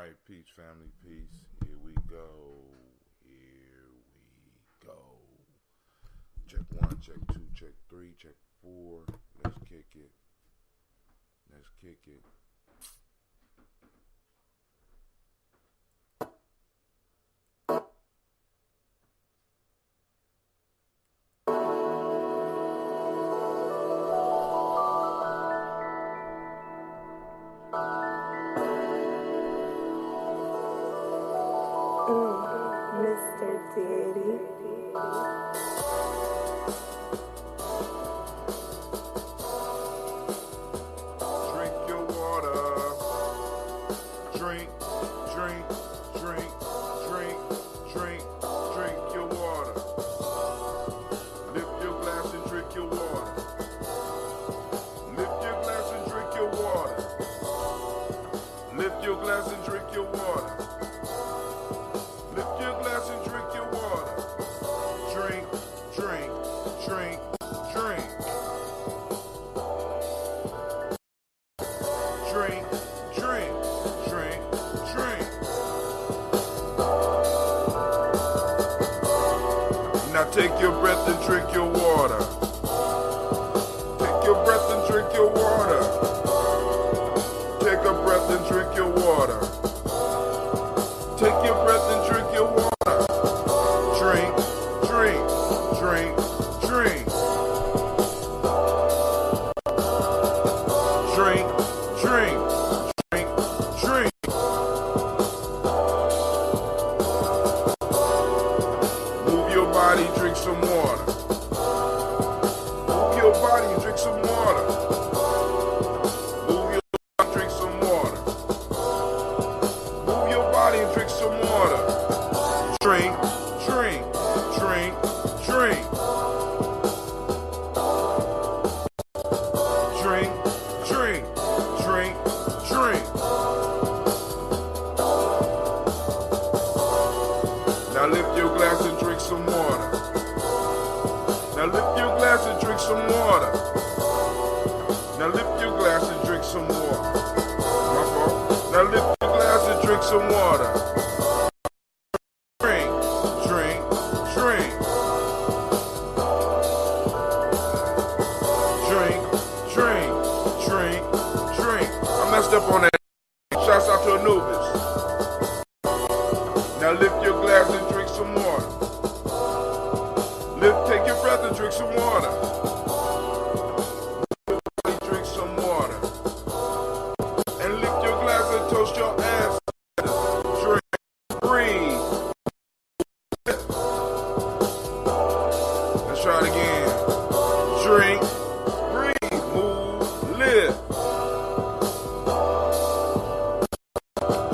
right, Peach Family, peace. Here we go. Here we go. Check 1, check 2, check 3, check 4. Let's kick it. Let's kick it. Mr. Daddy. Drink your water. Drink, drink, drink, drink, drink, drink your water. Lift your glass and drink your water. Lift your glass and drink your water. Lift your glass and drink your water. Lift your glass and drink your water. Drink, drink, drink, drink. Drink, drink, drink, drink. Now take your breath and drink your water. Take your breath and drink your water. Take a breath and drink your water. Take your breath and drink your water. Drink, drink, drink, drink. Drink, drink, drink, drink. Move your body, drink some water. Move your body, drink some water. Move your body, drink some water. Move your body and drink some water. Drink, drink, drink, drink. Drink, drink, drink, drink. Now lift your glass and drink some water. Now lift your glass and drink some water. Now lift your glass and drink some water. My fault. Now lift your glass and drink some water. Drink, drink, drink. Drink, drink, drink, drink. I messed up on that. Shouts out to Anubis. Now lift your glass and drink some water. Take your breath and drink some water. Drink some water. And lift your glass and toast your ass. Drink, breathe. Let's try it again. Drink, breathe, move, live.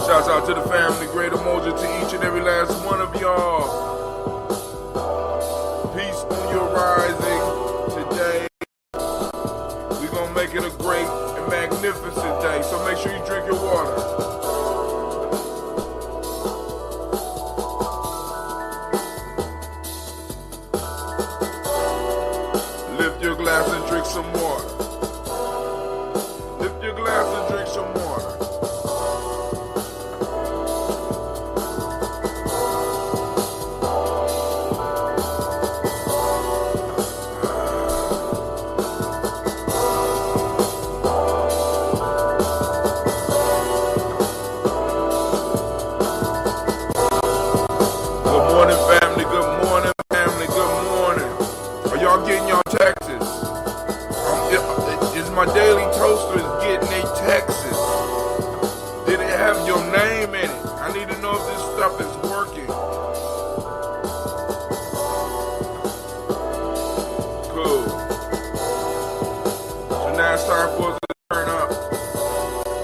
Shouts out to the family, great Umoja to each and every last one of y'all. Peace on your rising today. We're gonna make it a great and magnificent day. So make sure you drink your water. Lift your glass and drink some water. Lift your glass and drink some water. Getting y'all taxes. Is my daily toaster is getting a taxes? Did it have your name in it? I need to know if this stuff is working. Cool. So now it's time for us to turn up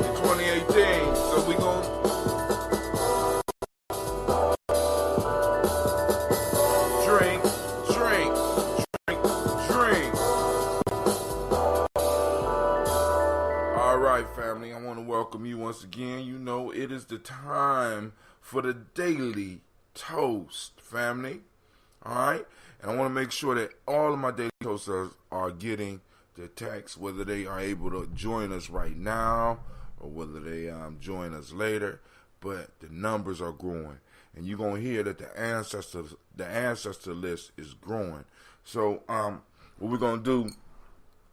in 2018. So we gonna drink, drink. Alright, family, I want to welcome you once again. You know, it is the time for the daily toast, family. Alright? And I want to make sure that all of my daily toasters are getting the text, whether they are able to join us right now or whether they join us later. but the numbers are growing. And you're going to hear that the ancestor list is growing. So what we're going to do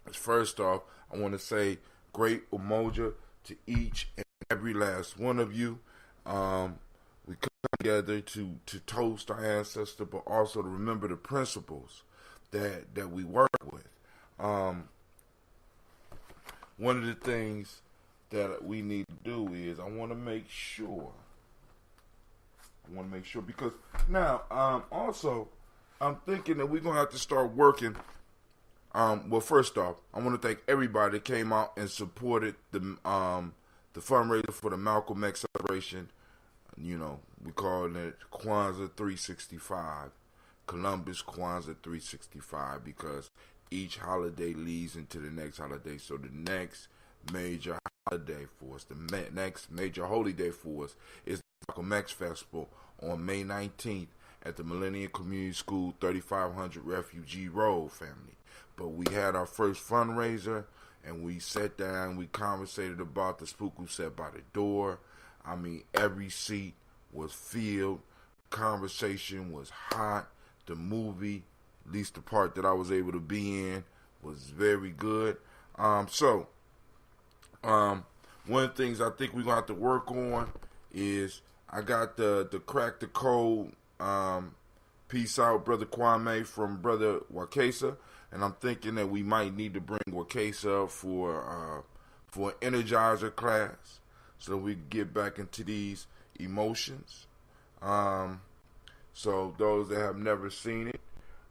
is, first off, I want to say great Umoja to each and every last one of you. We come together to toast our ancestor, but also to remember the principles that we work with. One of the things that we need to do is I want to make sure because now also I'm thinking that we're gonna have to start working. Well, first off, I want to thank everybody that came out and supported the fundraiser for the Malcolm X celebration. You know, we call it Kwanzaa 365, Columbus Kwanzaa 365, because each holiday leads into the next holiday. So the next major holiday for us, the next major holy day for us, is the Malcolm X Festival on May 19th at the Millennium Community School, 3500 Refugee Road, family. But we had our first fundraiser, and we sat down, we conversated about the spook who sat by the door. I mean, every seat was filled, conversation was hot, the movie, at least the part that I was able to be in, was very good. One of the things I think we're going to have to work on is I got the Crack the Code, Peace Out, Brother Kwame from Brother Wakesa, and I'm thinking that we might need to bring Wakesa up for an Energizer class so we can get back into these emotions. So those that have never seen it,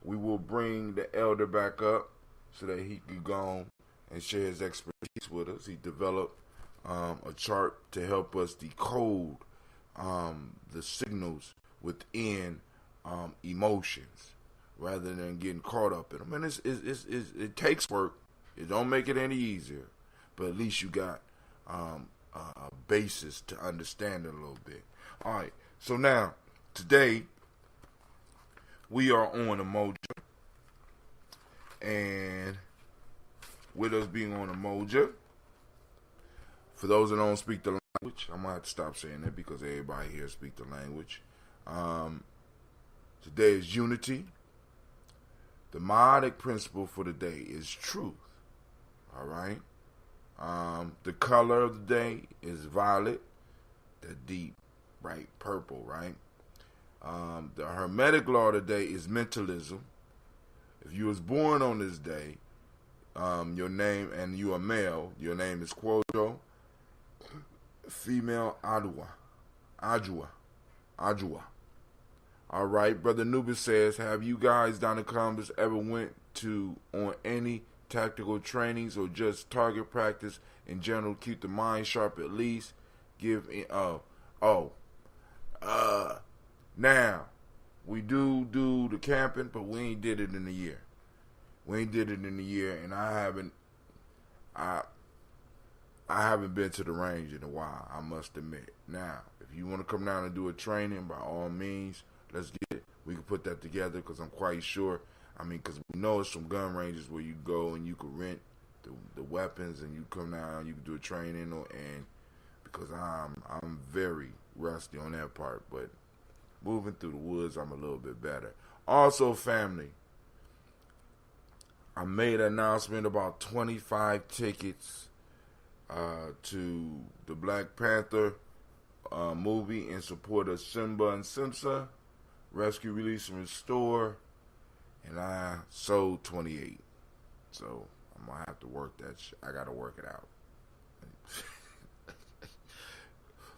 we will bring the elder back up so that he can go and share his expertise with us. He developed a chart to help us decode the signals within emotions rather than getting caught up in them. And it takes work. It don't make it any easier, but at least you got a basis to understand it a little bit. All right, so now today we are on Umoja, and with us being on Umoja, for those that don't speak the language, I'm gonna have to stop saying that because everybody here speak the language. Today is unity. The Maadic principle for the day is truth. All right. The color of the day is violet, the deep, bright purple, right? The Hermetic law of the day is mentalism. If you was born on this day, your name, and you are male, your name is Kwojo, female Ajua. All right, Brother Nubis says, have you guys down in Columbus ever went on any tactical trainings or just target practice in general? Keep the mind sharp at least. Now, we do the camping, but we ain't did it in a year. And I haven't been to the range in a while, I must admit. Now, if you want to come down and do a training, by all means, let's get it. We can put that together because I'm quite sure. I mean, because we know it's some gun ranges where you go and you can rent the weapons and you come down, you can do a training, and because I'm very rusty on that part, but moving through the woods, I'm a little bit better. Also, family, I made an announcement about 25 tickets to the Black Panther movie in support of Simba and Simsa, Rescue, Release, and Restore, and I sold 28. So I'm going to have to work that I got to work it out.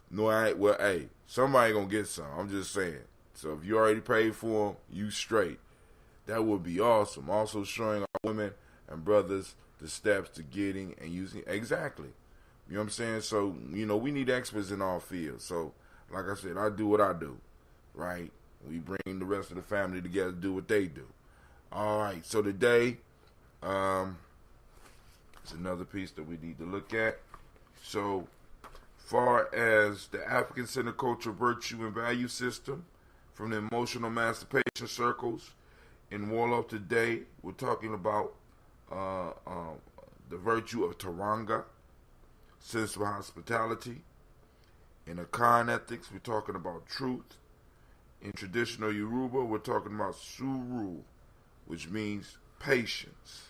No, I ain't. Well, hey, somebody going to get some. I'm just saying. So if you already paid for them, you straight. That would be awesome. Also showing our women and brothers the steps to getting and using. Exactly. You know what I'm saying? So, we need experts in all fields. So, like I said, I do what I do, right? We bring the rest of the family together to do what they do. All right. So today, it's another piece that we need to look at. So, far as the African Center Culture Virtue and Value System from the Emotional Emancipation Circles in Warlock today, we're talking about the virtue of Taranga, sense of hospitality, In Akan ethics, we're talking about truth. In traditional Yoruba, we're talking about suru, which means patience.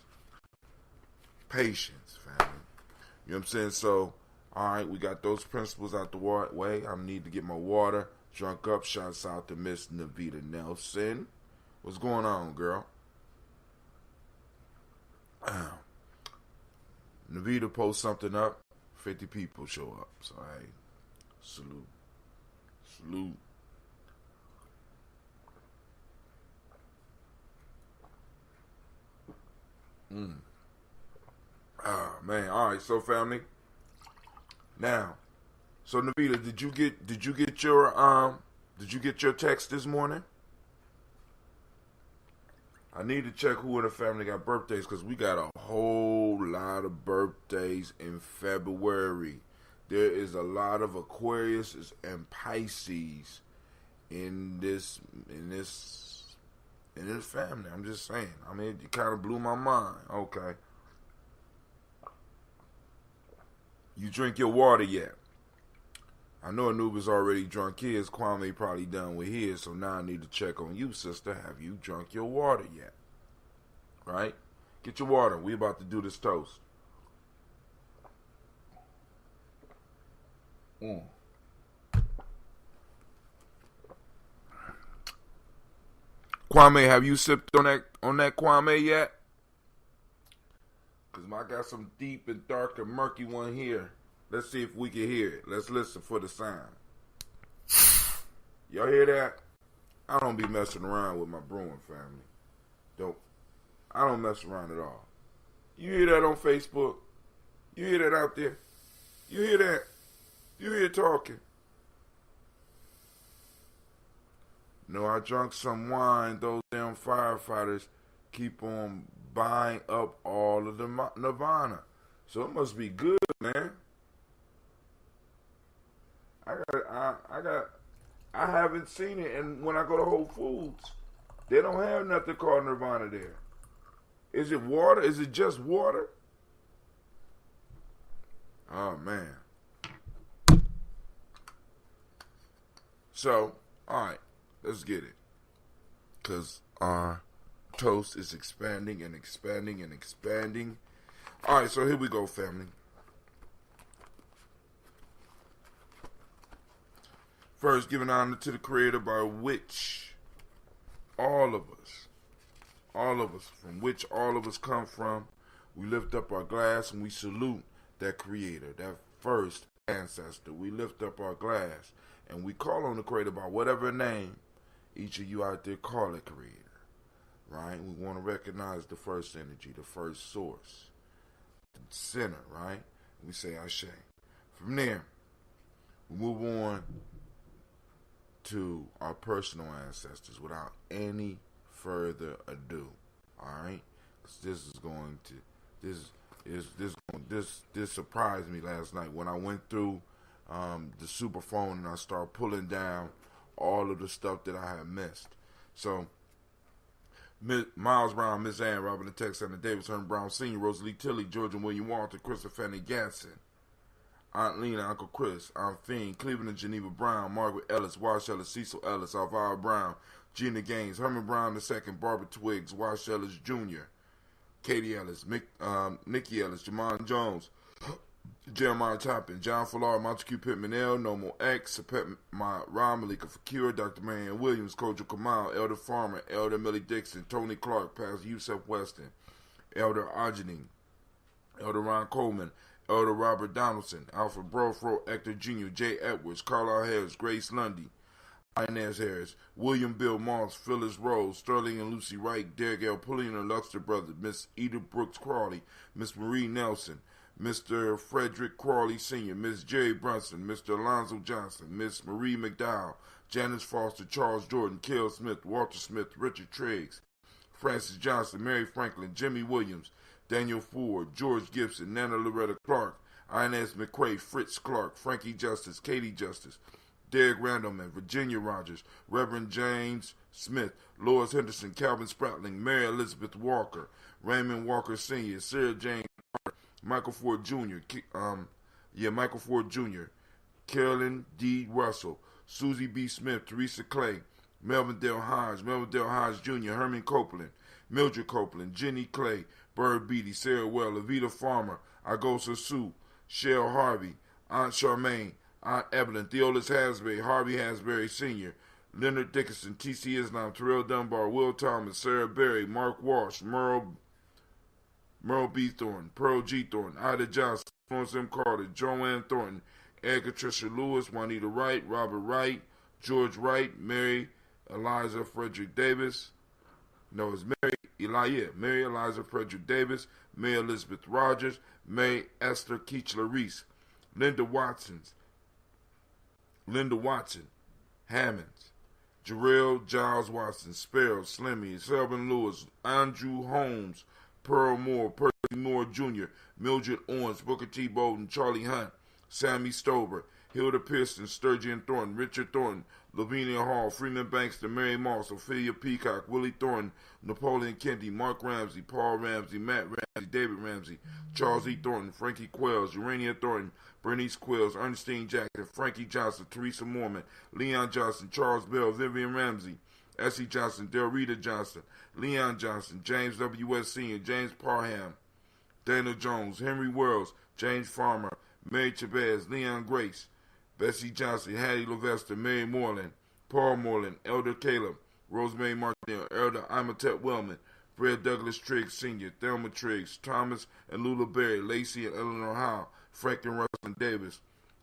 Patience, family. You know what I'm saying? So, alright, we got those principles out the way. I need to get my water drunk up. Shouts out to Miss Navita Nelson. What's going on, girl? Navita posts something up. 50 people show up. So, hey, salute. Salute. Oh man, all right. So family, now, so Navita, did you get your text this morning? I need to check who in the family got birthdays because we got a whole lot of birthdays in February. There is a lot of Aquarius and Pisces in this family. I'm just saying. I mean, it kind of blew my mind. Okay. You drink your water yet? I know Anubis already drunk his. Kwame probably done with his. So now I need to check on you, sister. Have you drunk your water yet? Right? Get your water. We about to do this toast. Kwame, have you sipped on that Kwame yet? Because I got some deep and dark and murky one here. Let's see if we can hear it. Let's listen for the sound. Y'all hear that? I don't be messing around with my brewing family. I don't mess around at all. You hear that on Facebook? You hear that out there? You hear that? You hear talking? No, I drunk some wine. Those damn firefighters keep on buying up all of the Nirvana. So it must be good, man. I haven't seen it, and when I go to Whole Foods, they don't have nothing called Nirvana there. Is it water? Is it just water? Oh man. So, alright, let's get it. Cause our toast is expanding and expanding and expanding. Alright, so here we go, family. First, giving honor to the Creator by which all of us, from which all of us come from, we lift up our glass and we salute that Creator, that first ancestor. We lift up our glass and we call on the Creator by whatever name each of you out there call it Creator, right? We want to recognize the first energy, the first source, the center, right? We say Ashe. From there, we move on to our personal ancestors without any further ado. All right, this surprised me last night when I went through the super phone and I started pulling down all of the stuff that I had missed. So Miles Brown, Miss Ann, Robert the Texan, Davis, Herman Brown Sr., Rosalie Tilley, George and William Walter, Christopher Fanny Ganson, Aunt Lena, Uncle Chris, Aunt Fiend, Cleveland and Geneva Brown, Margaret Ellis, Wash Ellis, Cecil Ellis, Alvara Brown, Gina Gaines, Herman Brown II, Barbara Twiggs, Wash Ellis Jr., Katie Ellis, Nikki Ellis, Jamon Jones, Jeremiah Toppin, John Fallar, Montague Pittman L, Nomo X, Sapet Ron Malika Fakir, Dr. Marianne Williams, Kojo Kamal, Elder Farmer, Elder Millie Dixon, Tony Clark, Pastor Yusef Weston, Elder Arginine, Elder Ron Coleman, Elder Robert Donaldson, Alfred Brofro, Hector Jr., Jay Edwards, Carlisle Harris, Grace Lundy, Inez Harris, William Bill Moss, Phyllis Rose, Sterling and Lucy Wright, Derek L. Pulliam and Luxter Brothers, Miss Edith Brooks Crawley, Miss Marie Nelson, Mr. Frederick Crawley Sr., Miss Jerry Brunson, Mr. Alonzo Johnson, Miss Marie McDowell, Janice Foster, Charles Jordan, Kel Smith, Walter Smith, Richard Triggs, Francis Johnson, Mary Franklin, Jimmy Williams, Daniel Ford, George Gibson, Nana Loretta Clark, Inez McQuaid, Fritz Clark, Frankie Justice, Katie Justice, Derek Randleman, Virginia Rogers, Reverend James Smith, Lois Henderson, Calvin Spratling, Mary Elizabeth Walker, Raymond Walker Sr., Sarah Jane Carter, Michael Ford Jr., Michael Ford Jr., Carolyn D. Russell, Susie B. Smith, Teresa Clay, Melvin Dale Hodge Jr., Herman Copeland, Mildred Copeland, Jenny Clay, Bird Beatty, Sarah Well, Levita Farmer, Agosa Sue, Shell Harvey, Aunt Charmaine, Aunt Evelyn, Theolis Hasbury, Harvey Hasbury Sr., Leonard Dickinson, T.C. Islam, Terrell Dunbar, Will Thomas, Sarah Berry, Mark Walsh, Merle B. Thornton, Pearl G. Thornton, Ida Johnson, Florence M. Carter, Joanne Thornton, Edgar Tricia Lewis, Juanita Wright, Robert Wright, George Wright, Mary Eliza Frederick Davis. No, it's Mary Eliza Frederick Davis, Mary Elizabeth Rogers, Mary Esther Keechler Reese, Linda Watson, Hammonds, Jarrell Giles Watson, Sparrow, Slimmy, Selvin Lewis, Andrew Holmes, Pearl Moore, Percy Moore Jr., Mildred Owens, Booker T. Bowden, Charlie Hunt, Sammy Stover, Hilda Pearson, Sturgeon Thornton, Richard Thornton, Lavinia Hall, Freeman Bankston, Mary Moss, Ophelia Peacock, Willie Thornton, Napoleon Kennedy, Mark Ramsey, Paul Ramsey, Matt Ramsey, David Ramsey, Charles E. Thornton, Frankie Quells, Urania Thornton, Bernice Quills, Ernestine Jackson, Frankie Johnson, Teresa Mormon, Leon Johnson, Charles Bell, Vivian Ramsey, Essie Johnson, Del Rita Johnson, Leon Johnson, James W.S. Sr., James Parham, Dana Jones, Henry Wells, James Farmer, Mary Chavez, Leon Grace, Bessie Johnson, Hattie Levester, Mary Moreland, Paul Moreland, Elder Caleb, Rosemary Martinez, Elder Imatette Wellman, Fred Douglas Triggs Sr., Thelma Triggs, Thomas and Lula Berry, Lacey and Eleanor Howe, Frank and Russell Davis,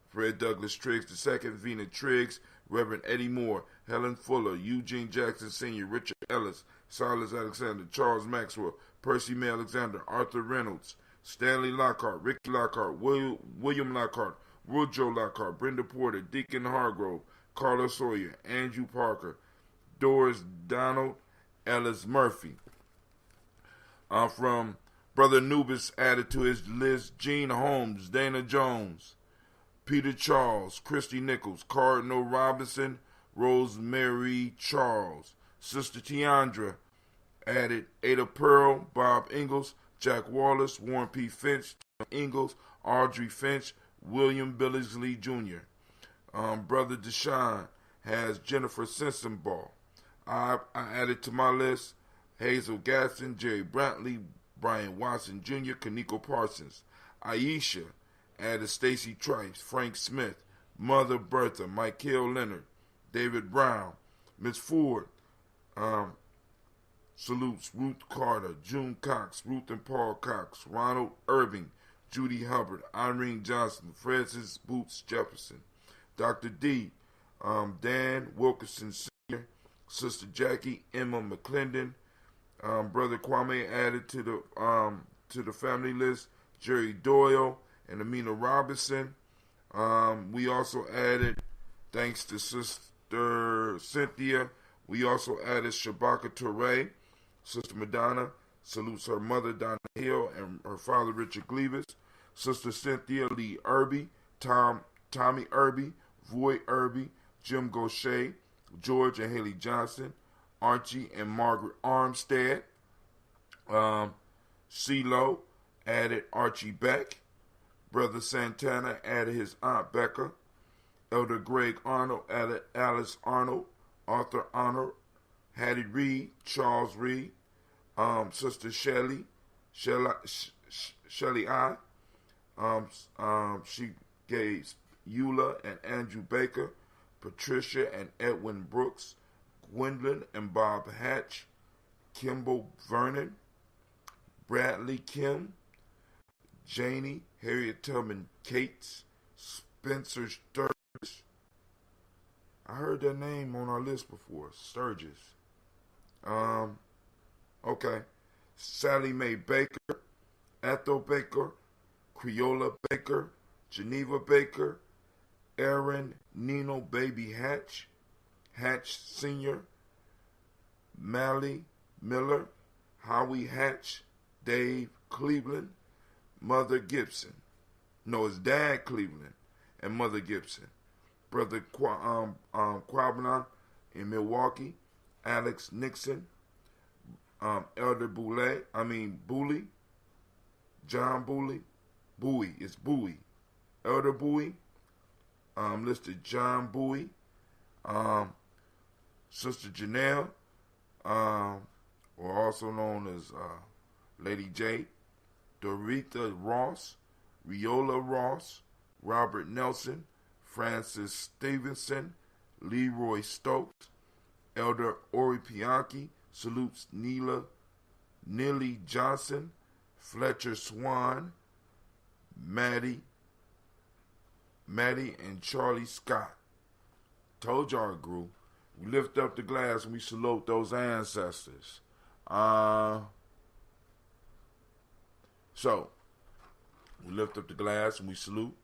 Fred Douglas Triggs II, Vina Triggs, Reverend Eddie Moore, Helen Fuller, Eugene Jackson Sr., Richard Ellis, Silas Alexander, Charles Maxwell, Percy May Alexander, Arthur Reynolds, Stanley Lockhart, Ricky Lockhart, William Lockhart, Woodrow Lockhart, Brenda Porter, Deacon Hargrove, Carla Sawyer, Andrew Parker, Doris Donald, Ellis Murphy. From Brother Nubis added to his list, Gene Holmes, Dana Jones, Peter Charles, Christy Nichols, Cardinal Robinson, Rosemary Charles, Sister Tiandra added Ada Pearl, Bob Ingalls, Jack Wallace, Warren P. Finch, Tim Ingalls, Audrey Finch, William Billingsley Jr. Brother Deshaun has Jennifer Sensenball. I added to my list Hazel Gaston, Jerry Brantley, Brian Watson Jr., Kaniko Parsons. Aisha added Stacy Trice, Frank Smith, Mother Bertha, Michael Leonard, David Brown. Miss Ford salutes Ruth Carter, June Cox, Ruth and Paul Cox, Ronald Irving, Judy Hubbard, Irene Johnson, Francis Boots Jefferson, Dr. D, Dan Wilkerson Sr., Sister Jackie, Emma McClendon, Brother Kwame added to the family list, Jerry Doyle and Amina Robinson. We also added, thanks to Sister Cynthia, we also added Shabaka Toure. Sister Madonna salutes her mother, Donna Hill, and her father, Richard Gleavis. Sister Cynthia Lee Irby, Tommy Irby, Voy Irby, Jim Gaucher, George and Haley Johnson, Archie and Margaret Armstead. CeeLo added Archie Beck. Brother Santana added his Aunt Becca. Elder Greg Arnold added Alice Arnold. Arthur Arnold, Hattie Reed, Charles Reed, Sister Shelley I. She gave Eula and Andrew Baker, Patricia and Edwin Brooks, Gwendolyn and Bob Hatch, Kimball Vernon, Bradley Kim, Janie, Harriet Tubman Cates, Spencer Sturgis. I heard that name on our list before, Sturgis. Okay. Sally Mae Baker, Ethel Baker, Creola Baker, Geneva Baker, Aaron Nino Baby Hatch, Hatch Sr., Mally Miller, Howie Hatch, Dave Cleveland, Mother Gibson. No, it's Dad Cleveland and Mother Gibson. Brother Quabna in Milwaukee, Alex Nixon, Elder Booley, John Bowie, it's Bowie, Elder Bowie, listed John Bowie, Sister Janelle, or also known as Lady J, Dorita Ross, Riola Ross, Robert Nelson, Francis Stevenson, Leroy Stokes, Elder Ori Pianki, salutes Neely Johnson, Fletcher Swan, Maddie and Charlie Scott. Told y'all, grew. We lift up the glass and we salute those ancestors. So, we lift up the glass and we salute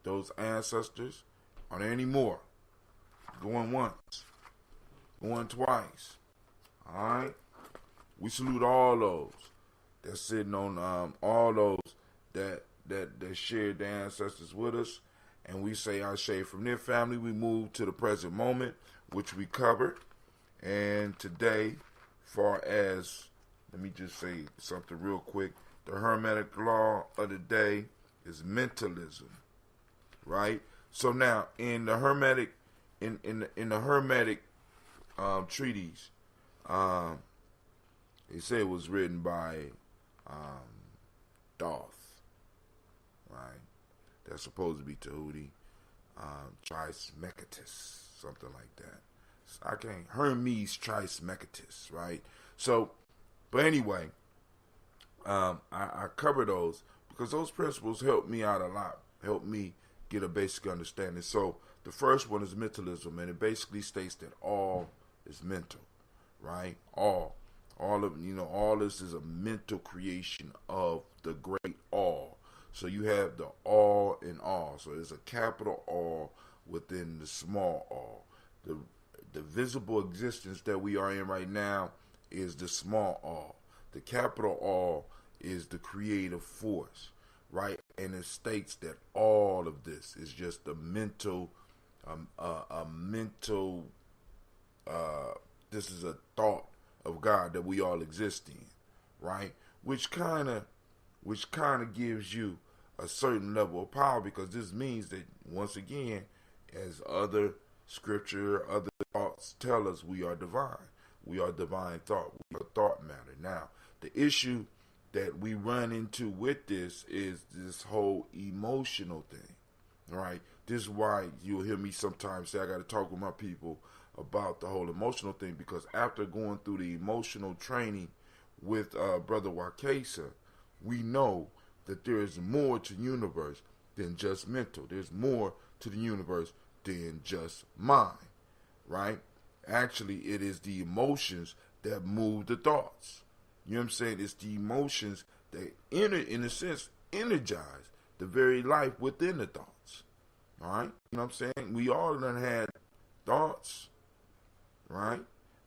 those ancestors. Are there any more? Going once. Going twice. Alright? We salute all those that's sitting on all those that shared their ancestors with us. And we say our shade from their family. We move to the present moment, which we covered. And today, far as, let me just say something real quick. The Hermetic law of the day is mentalism, right? So now, in the Hermetic, in the Hermetic treatise, they say it was written by Thoth, right? That's supposed to be Tahuti, Trismegistus, something like that. Hermes Trismegistus, right? So, but anyway, I cover those because those principles help me out a lot, help me get a basic understanding. So the first one is mentalism, and it basically states that all is mental, right? All this is a mental creation of the great all. So you have the all in all. So there's a capital all within the small all. The visible existence that we are in right now is the small all. The capital all is the creative force, right? And it states that all of this is just a mental, this is a thought of God that we all exist in, right? Which kind of gives you a certain level of power, because this means that, once again, as other scripture, other thoughts tell us, we are divine. We are divine thought. We are thought matter. Now, the issue that we run into with this is this whole emotional thing, right? This is why you'll hear me sometimes say I got to talk with my people about the whole emotional thing, because after going through the emotional training with Brother Wakesa, we know that there is more to the universe than just mental. There's more to the universe than just mind, right? Actually, it is the emotions that move the thoughts. You know what I'm saying? It's the emotions that, in a sense, energize the very life within the thoughts. All right? You know what I'm saying? We all done had thoughts, right?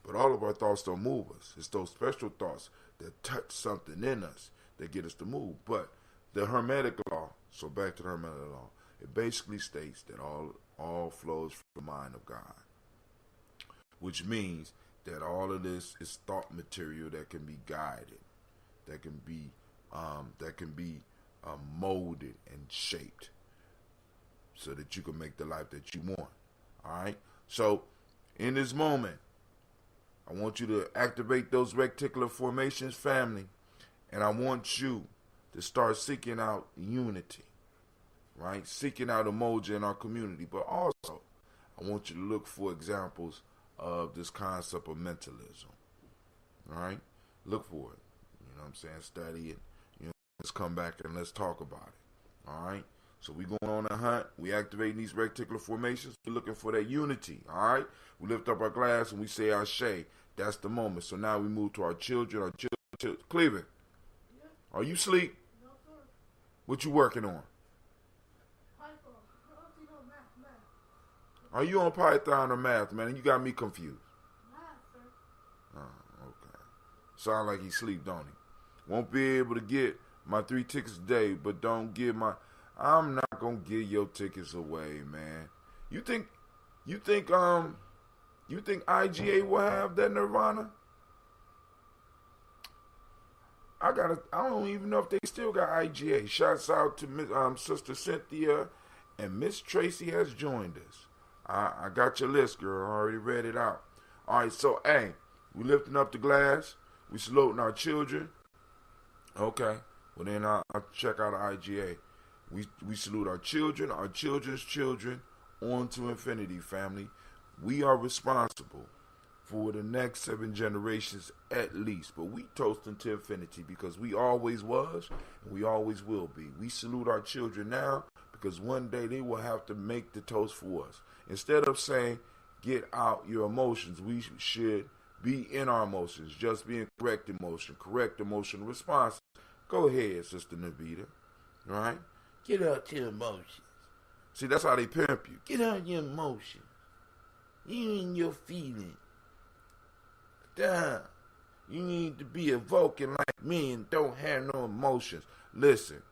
But all of our thoughts don't move us. It's those special thoughts that touch something in us that get us to move. But the Hermetic law, so back to the Hermetic law, it basically states that all flows from the mind of God, which means that all of this is thought material that can be guided, that can be molded and shaped, so that you can make the life that you want. All right. So, in this moment, I want you to activate those reticular formations, family, and I want you to start seeking out unity, right? Seeking out Umoja in our community, but also I want you to look for examples of this concept of mentalism. All right? Look for it. You know what I'm saying? Study it. You know, let's come back and let's talk about it. All right? So we going on a hunt. We activating these reticular formations. We're looking for that unity. All right? We lift up our glass and we say our shay. That's the moment. So now we move to our children. Cleveland, are you asleep? No, sir. What you working on? Are you on Python or math, man? You got me confused. Math, sir. Oh, okay. Sound like he sleep, don't he? Won't be able to get my 3 tickets today, but don't give my... I'm not gonna give your tickets away, man. You think IGA will have that Nirvana? I don't even know if they still got IGA. Shouts out to Sister Cynthia And Miss Tracy has joined us. I got your list, girl. I already read it out. All right, so, hey, we lifting up the glass. We saluting our children. Okay. Well, then I'll check out IGA. We salute our children, our children's children, on to infinity, family. We are responsible for the next 7 generations at least. But we toasting to infinity because we always was and we always will be. We salute our children now because one day they will have to make the toast for us. Instead of saying, get out your emotions, we should be in our emotions, just be in correct emotional response. Go ahead, Sister Navita. Right? Get out your emotions. See, that's how they pimp you. Get out your emotions. You in your feelings. Damn. You need to be evoking like me and don't have no emotions. Listen,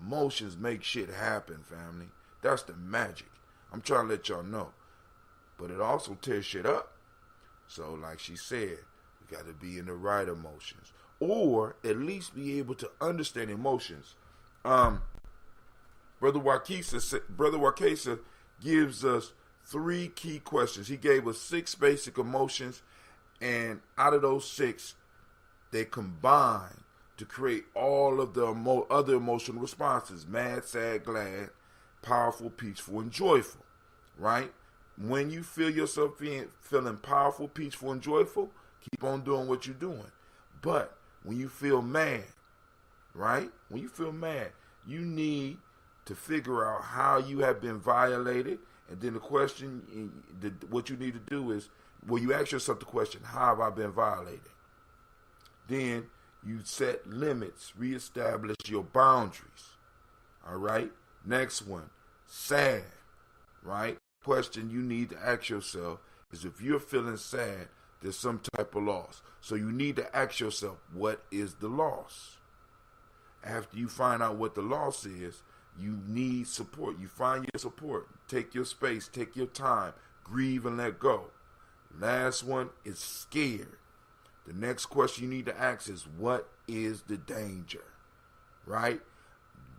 emotions make shit happen, family. That's the magic. I'm trying to let y'all know. But it also tears shit up. So, like she said, we got to be in the right emotions. Or at least be able to understand emotions. Brother Wakesa gives us 3 key questions. He gave us 6 basic emotions, and out of those 6, they combine to create all of the other emotional responses: mad, sad, glad, powerful, peaceful, and joyful. Right? When you feel yourself feeling powerful, peaceful, and joyful, keep on doing what you're doing. But when you feel mad, right? When you feel mad, you need to figure out how you have been violated. And then the question, what you need to do is, well, you ask yourself the question, how have I been violated? Then you set limits, reestablish your boundaries. All right? Next one, sad, right? Question you need to ask yourself is, if you're feeling sad, there's some type of loss. So you need to ask yourself, what is the loss? After you find out what the loss is, you need support. You find your support. Take your space. Take your time. Grieve and let go. Last one is scared. The next question you need to ask is, what is the danger? Right?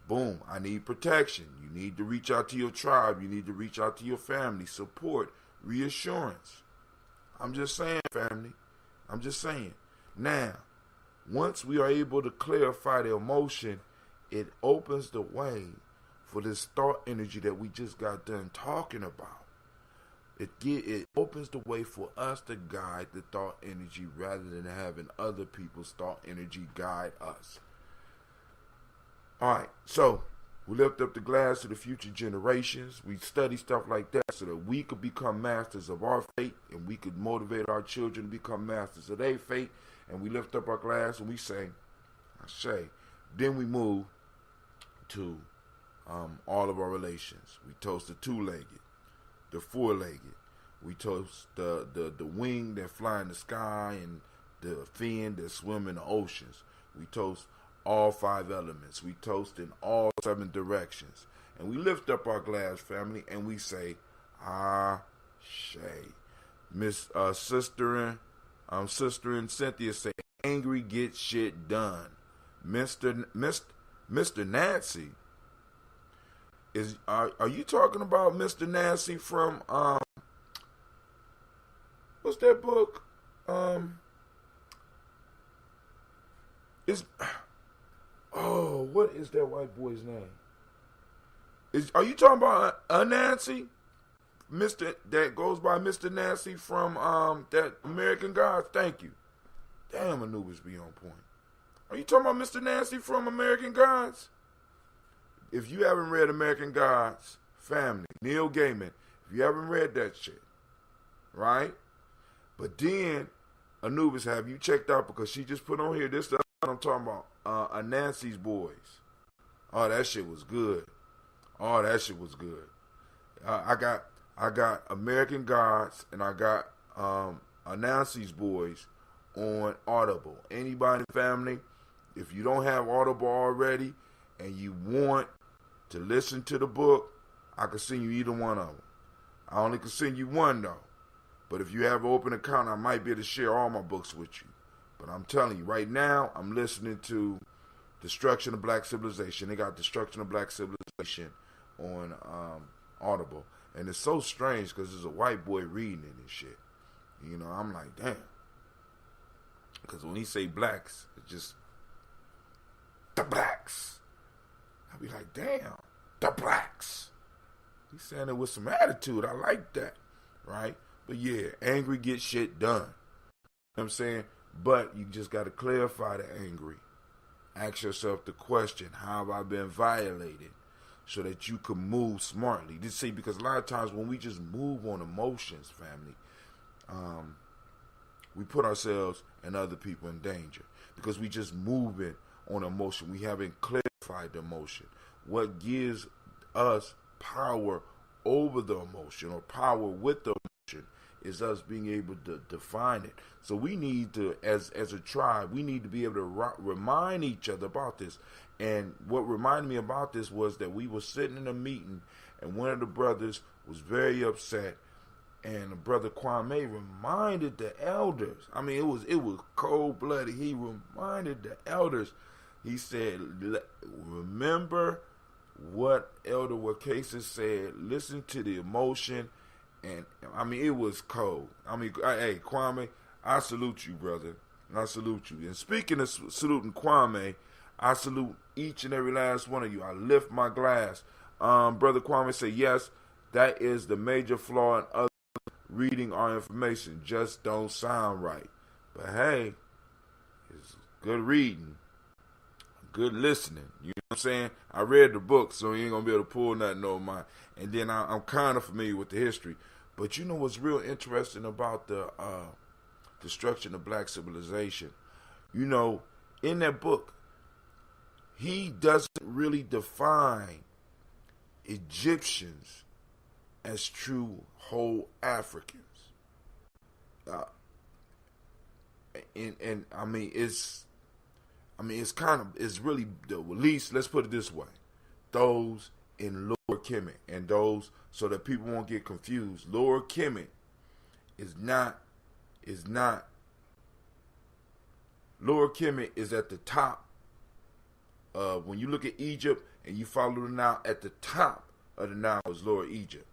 Boom, I need protection. You need to reach out to your tribe. You need to reach out to your family. Support, reassurance. I'm just saying, family. I'm just saying. Now, once we are able to clarify the emotion, it opens the way for this thought energy that we just got done talking about. It opens the way for us to guide the thought energy rather than having other people's thought energy guide us. All right, so we lift up the glass to the future generations. We study stuff like that so that we could become masters of our fate, and we could motivate our children to become masters of their fate. And we lift up our glass and we say, Ashe. Then we move to all of our relations. We toast the 2-legged, the 4-legged. We toast the wing that fly in the sky and the fin that swim in the oceans. We toast all 5 elements. We toast in all 7 directions. And we lift up our glass, family, and we say, Ashe. Miss Sister and Cynthia say, angry get shit done. Mr. Nancy, are you talking about Mr. Nancy from what's that book? What is that white boy's name? Are you talking about Nancy? That goes by Mr. Nancy from that American Gods? Thank you. Damn, Anubis be on point. Are you talking about Mr. Nancy from American Gods? If you haven't read American Gods, family, Neil Gaiman, if you haven't read that shit, right? But then, Anubis, have you checked out, because she just put on here this stuff I'm talking about, Nancy's Boys. Oh, that shit was good. I got American Gods and I got Nancy's Boys on Audible. Anybody in the family, if you don't have Audible already and you want to listen to the book, I can send you either one of them. I only can send you one though. But if you have an open account, I might be able to share all my books with you. But I'm telling you, right now, I'm listening to Destruction of Black Civilization. They got Destruction of Black Civilization on Audible. And it's so strange because there's a white boy reading it and shit. You know, I'm like, damn. Because when he say blacks, it's just, the blacks. I be like, damn, the blacks. He's saying it with some attitude. I like that, right? But yeah, angry gets shit done. You know what I'm saying? But you just got to clarify the angry. Ask yourself the question, how have I been violated? So that you can move smartly. Just see, because a lot of times when we just move on emotions, family, we put ourselves and other people in danger. Because we just moving on emotion. We haven't clarified the emotion. What gives us power over the emotion or power with the emotion is us being able to define it. So we need to, as a tribe, we need to be able to remind each other about this. And what reminded me about this was that we were sitting in a meeting and one of the brothers was very upset, and the brother Kwame reminded the elders. I mean, it was cold-blooded. He reminded the elders. He said, remember what Elder Wakasa said. Listen to the emotion. And, I mean, it was cold. I mean, hey, Kwame, I salute you, brother. I salute you. And speaking of saluting Kwame, I salute each and every last one of you. I lift my glass. Brother Kwame said, yes, that is the major flaw in us reading our information. Just don't sound right. But, hey, it's good reading. Good listening. You know what I'm saying? I read the book, so you ain't going to be able to pull nothing over mine. And then I'm kind of familiar with the history. But you know what's real interesting about the destruction of black civilization? You know, in that book, he doesn't really define Egyptians as true whole Africans. And I mean, it's really the least, let's put it this way, those in Lower Kemet, and those, so that people won't get confused, Lower Kemet is Lower Kemet is at the top. When you look at Egypt and you follow the Nile, at the top of the Nile is Lower Egypt.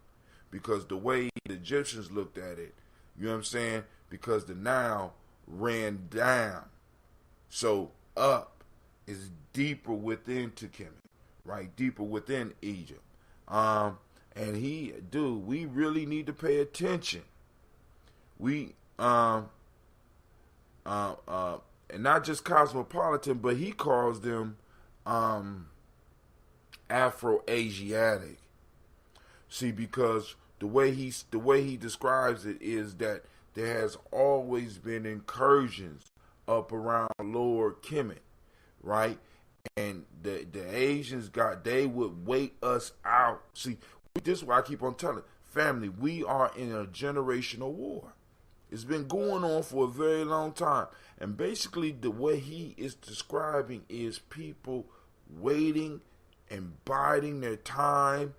Because the way the Egyptians looked at it, you know what I'm saying? Because the Nile ran down. So up is deeper within Kemet, right? Deeper within Egypt. And we really need to pay attention. We, and not just cosmopolitan, but he calls them Afro-Asiatic. See, because the way he describes it is that there has always been incursions up around Lower Kemet, right? And the Asians they would wait us out. See, this is why I keep on telling family, we are in a generational war. It's been going on for a very long time. And basically the way he is describing is people waiting and biding their time,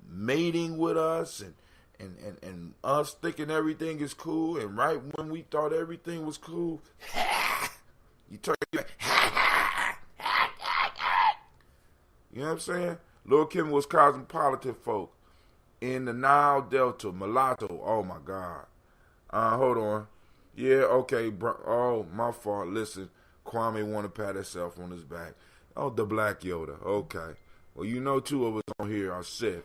mating with us, and us thinking everything is cool, and right when we thought everything was cool, you turn like, you know what I'm saying? Lil Kim was cosmopolitan folk in the Nile Delta, mulatto. Oh my God. Hold on. Yeah, okay. Oh, my fault. Listen, Kwame want to pat himself on his back. Oh, the Black Yoda. Okay. Well, you know, two of us on here are Sith.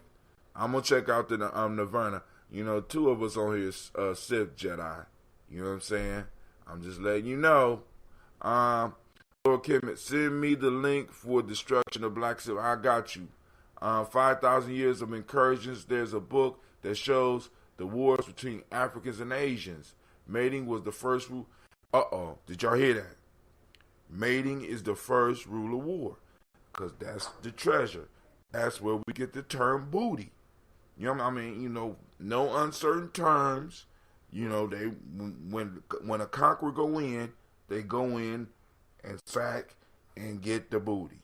I'm gonna check out the Nirvana. You know, two of us on here is Sith Jedi. You know what I'm saying? I'm just letting you know. Lord Kemet, send me the link for destruction of black Sith. I got you. 5,000 years of incursions. There's a book that shows the wars between Africans and Asians. Mating was the first rule. Did y'all hear that? Mating is the first rule of war. Because that's the treasure. That's where we get the term booty. You know what I mean? You know, no uncertain terms. You know, they when a conqueror go in, they go in and sack and get the booty.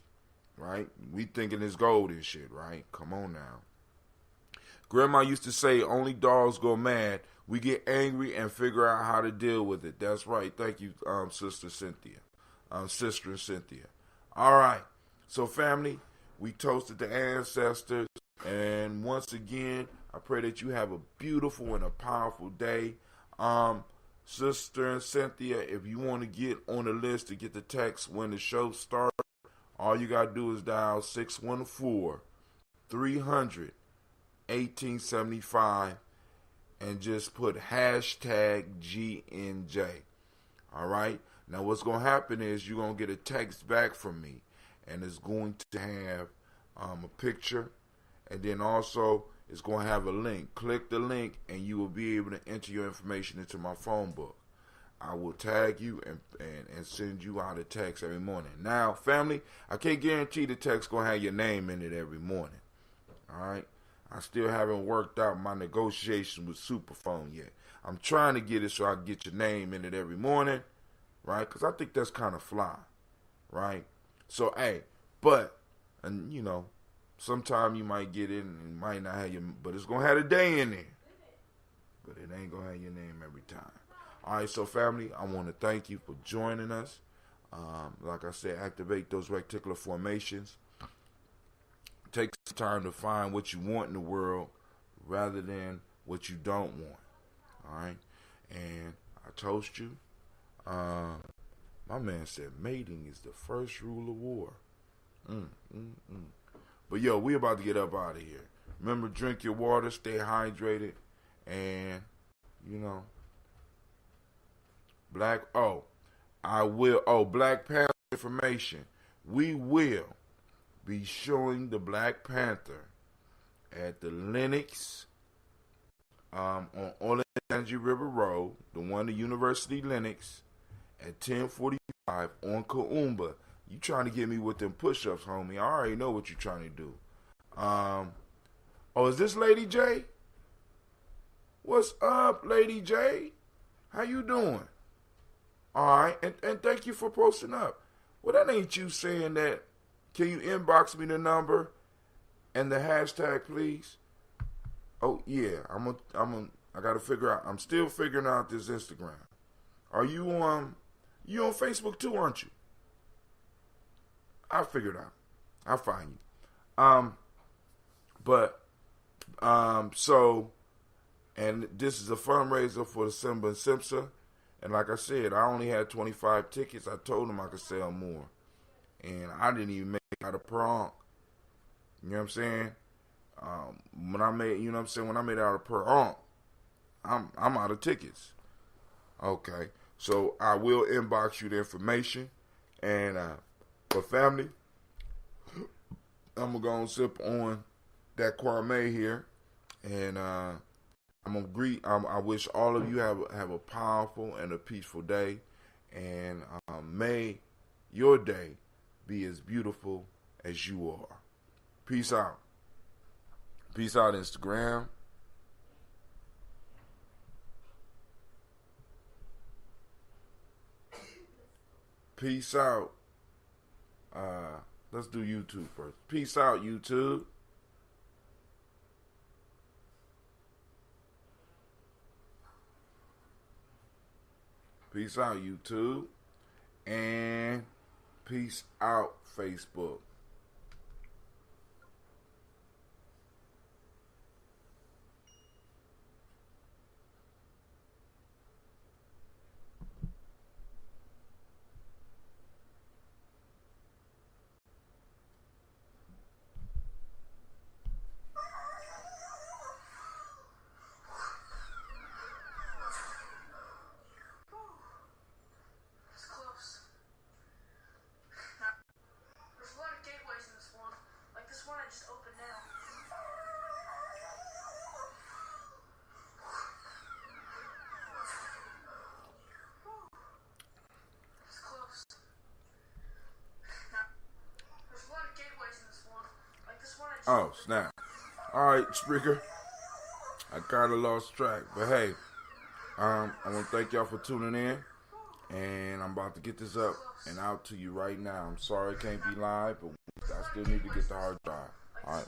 Right? We thinking it's gold and shit, right? Come on now. Grandma used to say, only dogs go mad. We get angry and figure out how to deal with it. That's right. Thank you, Sister Cynthia. Sister Cynthia. All right. So, family, we toasted the ancestors. And once again, I pray that you have a beautiful and a powerful day. Sister Cynthia, if you want to get on the list to get the text when the show starts, all you got to do is dial 614-300-1875 and just put hashtag GNJ. All right? Now what's going to happen is you're going to get a text back from me, and it's going to have a picture, and then also it's going to have a link. Click the link and you will be able to enter your information into my phone book. I will tag you and send you out a text every morning. Now, family, I can't guarantee the text going to have your name in it every morning. All right? I still haven't worked out my negotiation with Superphone yet. I'm trying to get it so I can get your name in it every morning, right? Because I think that's kind of fly, right? So, hey, and you know, sometime you might get in and might not have your, but it's going to have a day in there. But it ain't going to have your name every time. All right, so family, I want to thank you for joining us. Like I said, activate those reticular formations. Take some time to find what you want in the world rather than what you don't want. All right, and I toast you. My man said mating is the first rule of war. But yo, we about to get up out of here. Remember, drink your water, stay hydrated, and you know, Black Panther information. We will be showing the Black Panther at the Lenox on Orlando River Road, the one at University Lenox, at 10:45 on Kaumba. You trying to get me with them push-ups, homie. I already know what you're trying to do. Is this Lady J? What's up, Lady J? How you doing? All right, and thank you for posting up. Well, that ain't you saying that. Can you inbox me the number and the hashtag, please? Oh yeah, I gotta figure out. I'm still figuring out this Instagram. Are you on Facebook too, aren't you? I'll figure it out. I'll find you. So, and this is a fundraiser for the Simba and Simpsa. And like I said, I only had 25 tickets. I told them I could sell more. And I didn't even make it out of prom. You know what I'm saying? When I made it out of prom, I'm out of tickets. Okay. So I will inbox you the information. And for family, I'm gonna go and sip on that Kwame here, and I'm gonna greet. I wish all of you have a powerful and a peaceful day, and may your day be as beautiful as you are. Peace out. Peace out, Instagram. Peace out. Let's do YouTube first. Peace out, YouTube. Peace out, YouTube. And peace out, Facebook. Oh, snap. All right, Spreaker. I kind of lost track. But, hey, I want to thank y'all for tuning in. And I'm about to get this up and out to you right now. I'm sorry it can't be live, but I still need to get the hard drive. All right.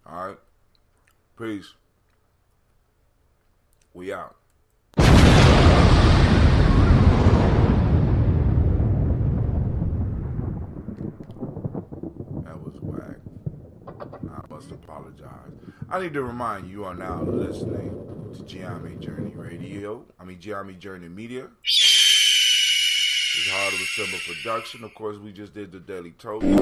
All right. Peace. We out. That was whack. I must I need to remind you are now listening to Gye-Nyame Journey Radio. Gye-Nyame Journey Media. It's Hard to Assemble Production. Of course, we just did the Daily Token. You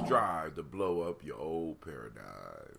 strive to blow up your old paradigm.